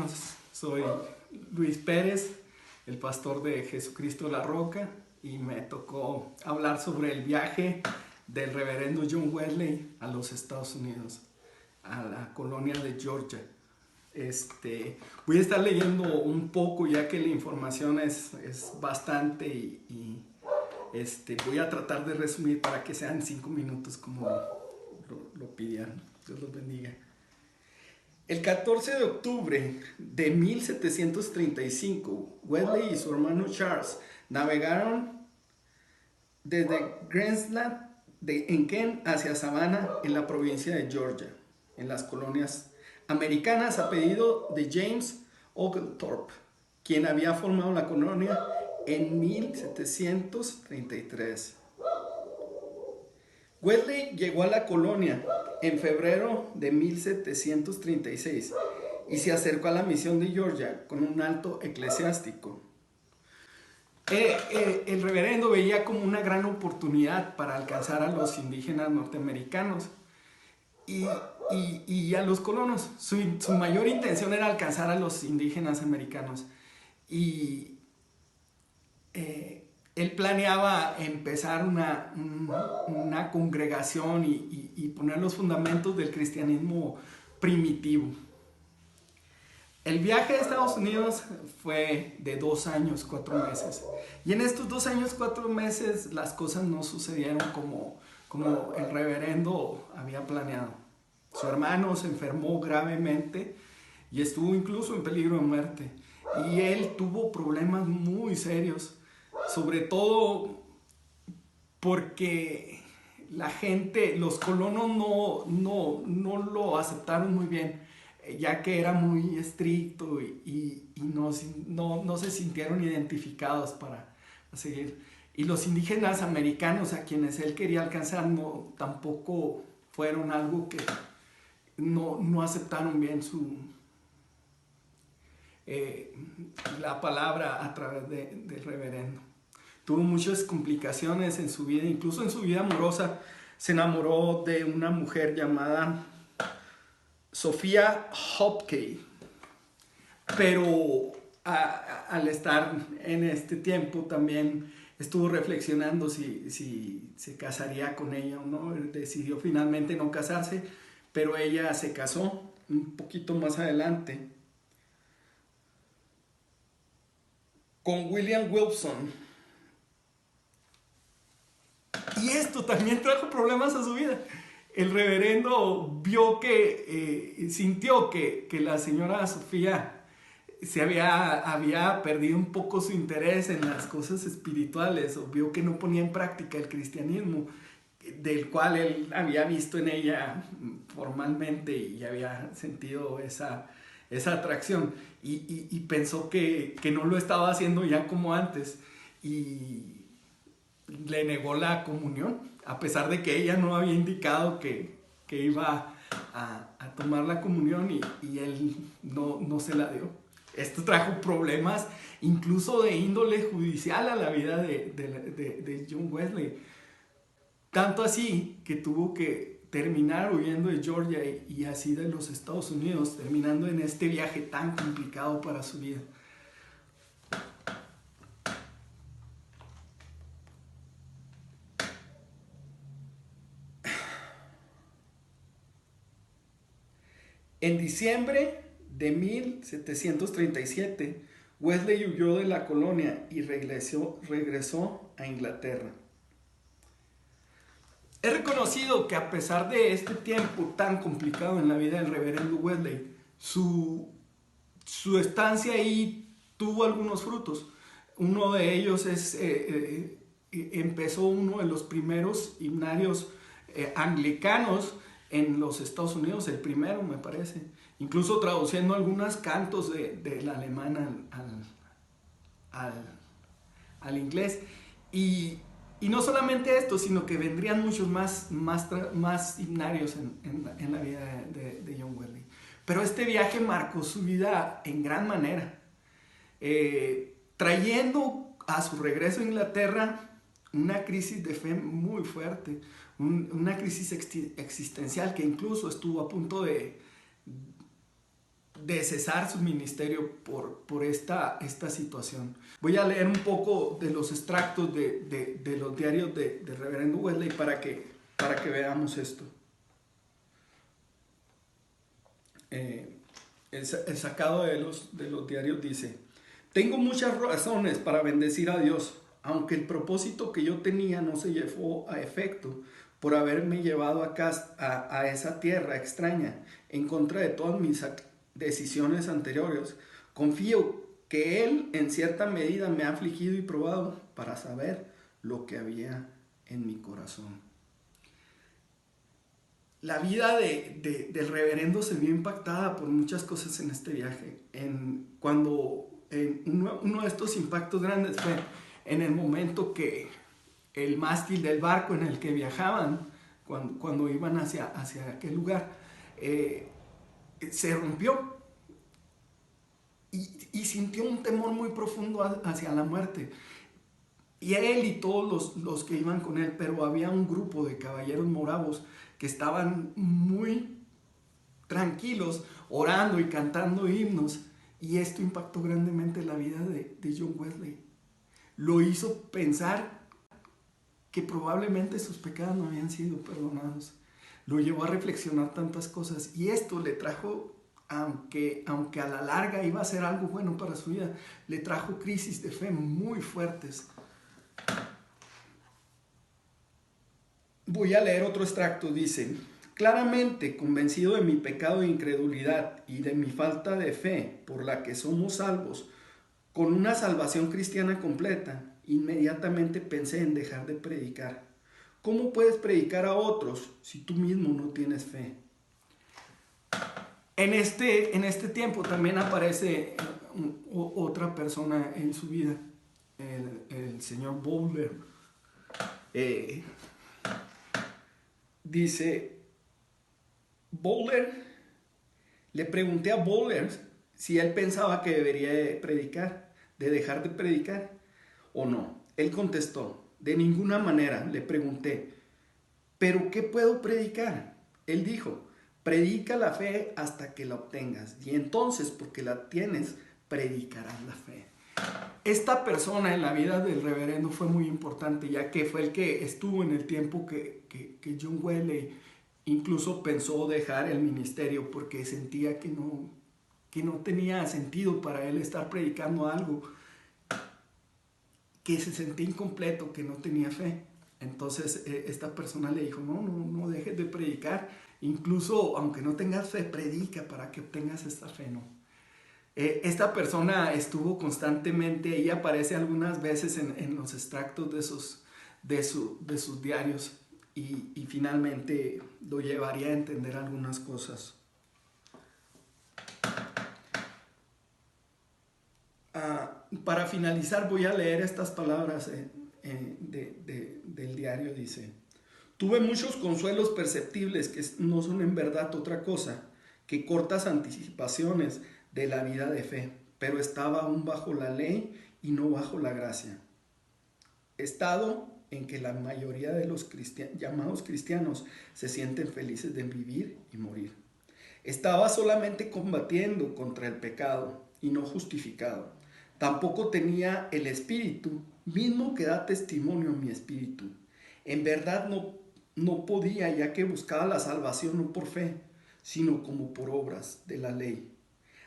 hermanos, soy Luis Pérez, el pastor de Jesucristo La Roca, y me tocó hablar sobre el viaje del reverendo John Wesley a los Estados Unidos, a la colonia de Georgia. Voy a estar leyendo un poco ya que la información es bastante y voy a tratar de resumir para que sean 5 minutos como lo pidieron. Dios los bendiga. El 14 de octubre de 1735, Wesley y su hermano Charles navegaron desde Grandsland en Kent hacia Savannah, en la provincia de Georgia, en las colonias americanas, a pedido de James Oglethorpe, quien había formado la colonia en 1733. Wesley llegó a la colonia en febrero de 1736 y se acercó a la misión de Georgia con un alto eclesiástico. El reverendo veía como una gran oportunidad para alcanzar a los indígenas norteamericanos y a los colonos. Su mayor intención era alcanzar a los indígenas americanos. Y él planeaba empezar una congregación y poner los fundamentos del cristianismo primitivo. El viaje a Estados Unidos fue de 2 años, 4 meses. Y en estos 2 años, 4 meses, las cosas no sucedieron como el reverendo había planeado. Su hermano se enfermó gravemente y estuvo incluso en peligro de muerte. Y él tuvo problemas muy serios, sobre todo porque la gente, los colonos no lo aceptaron muy bien, ya que era muy estricto y no se sintieron identificados para seguir. Y los indígenas americanos a quienes él quería alcanzar tampoco fueron algo que no aceptaron bien la palabra a través del reverendo. Tuvo muchas complicaciones en su vida, incluso en su vida amorosa. Se enamoró de una mujer llamada Sofía Hopkey, pero al estar en este tiempo también estuvo reflexionando si se casaría con ella o no. Decidió finalmente no casarse, pero ella se casó un poquito más adelante con William Wilson. Y esto también trajo problemas a su vida. El reverendo vio sintió que la señora Sofía había perdido un poco su interés en las cosas espirituales, o vio que no ponía en práctica el cristianismo, del cual él había visto en ella formalmente y había sentido esa atracción. Y pensó que no lo estaba haciendo ya como antes. Y le negó la comunión, a pesar de que ella no había indicado que iba a tomar la comunión, y él no se la dio. Esto trajo problemas incluso de índole judicial a la vida de John Wesley. Tanto así que tuvo que terminar huyendo de Georgia y así de los Estados Unidos, terminando en este viaje tan complicado para su vida. En diciembre de 1737, Wesley huyó de la colonia y regresó a Inglaterra. Es reconocido que a pesar de este tiempo tan complicado en la vida del reverendo Wesley, su estancia ahí tuvo algunos frutos. Uno de ellos empezó uno de los primeros himnarios anglicanos en los Estados Unidos, el primero me parece, incluso traduciendo algunos cantos del alemán al inglés. Y no solamente esto, sino que vendrían muchos más himnarios en la vida de John Wesley. Pero este viaje marcó su vida en gran manera, trayendo a su regreso a Inglaterra una crisis de fe muy fuerte, una crisis existencial que incluso estuvo a punto de de cesar su ministerio por esta situación. Voy a leer un poco de los extractos de los diarios del reverendo Wesley para que veamos esto. El sacado de los diarios dice: tengo muchas razones para bendecir a Dios, aunque el propósito que yo tenía no se llevó a efecto por haberme llevado a esa tierra extraña en contra de todas mis decisiones anteriores. Confío que Él en cierta medida me ha afligido y probado para saber lo que había en mi corazón. La vida del reverendo se vio impactada por muchas cosas en este viaje. Uno de estos impactos grandes fue en el momento que el mástil del barco en el que viajaban, cuando iban hacia aquel lugar, se rompió y sintió un temor muy profundo hacia la muerte. Y él y todos los que iban con él, pero había un grupo de caballeros moravos que estaban muy tranquilos, orando y cantando himnos, y esto impactó grandemente la vida de John Wesley. Lo hizo pensar que probablemente sus pecados no habían sido perdonados. Lo llevó a reflexionar tantas cosas, y esto le trajo, aunque a la larga iba a ser algo bueno para su vida, le trajo crisis de fe muy fuertes. Voy a leer otro extracto. Dice: claramente convencido de mi pecado e incredulidad y de mi falta de fe por la que somos salvos, con una salvación cristiana completa, inmediatamente pensé en dejar de predicar. ¿Cómo puedes predicar a otros si tú mismo no tienes fe? En este tiempo también aparece otra persona en su vida, el señor Bowler. Dice, le pregunté a Bowler si él pensaba que debería de dejar de predicar o no. Él contestó: de ninguna manera. Le pregunté: ¿pero qué puedo predicar? Él dijo: predica la fe hasta que la obtengas, y entonces, porque la tienes, predicarás la fe. Esta persona en la vida del reverendo fue muy importante, ya que fue el que estuvo en el tiempo que John Wesley incluso pensó dejar el ministerio, porque sentía que no tenía sentido para él estar predicando algo, que se sentía incompleto, que no tenía fe. Entonces esta persona le dijo: no dejes de predicar, incluso aunque no tengas fe, predica para que obtengas esta fe, ¿no? Esta persona estuvo constantemente, ella aparece algunas veces en los extractos de sus diarios, y finalmente lo llevaría a entender algunas cosas. Para finalizar, voy a leer estas palabras del diario. Dice: tuve muchos consuelos perceptibles que no son en verdad otra cosa que cortas anticipaciones de la vida de fe, pero estaba aún bajo la ley y no bajo la gracia. Estado en que la mayoría de los llamados cristianos se sienten felices de vivir y morir. Estaba solamente combatiendo contra el pecado y no justificado. Tampoco tenía el espíritu mismo que da testimonio a mi espíritu. En verdad no podía, ya que buscaba la salvación no por fe, sino como por obras de la ley.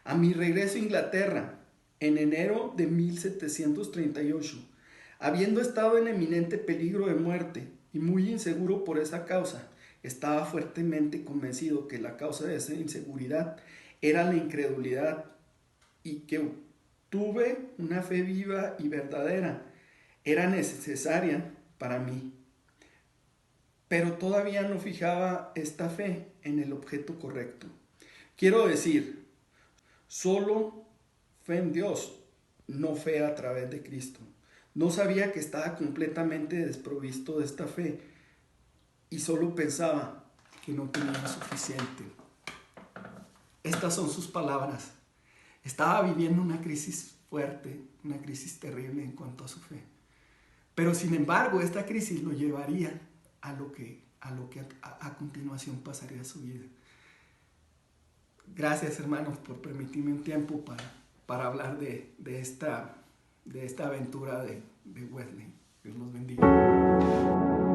A mi regreso a Inglaterra, en enero de 1738, habiendo estado en eminente peligro de muerte y muy inseguro por esa causa, estaba fuertemente convencido que la causa de esa inseguridad era la incredulidad, y que tuve una fe viva y verdadera era necesaria para mí. Pero todavía no fijaba esta fe en el objeto correcto. Quiero decir, solo fe en Dios, no fe a través de Cristo. No sabía que estaba completamente desprovisto de esta fe y solo pensaba que no tenía suficiente. Estas son sus palabras. Estaba viviendo una crisis fuerte, una crisis terrible en cuanto a su fe. Pero sin embargo, esta crisis lo llevaría a lo que a continuación pasaría su vida. Gracias, hermanos, por permitirme un tiempo para hablar de esta aventura de Wesley. Dios los bendiga.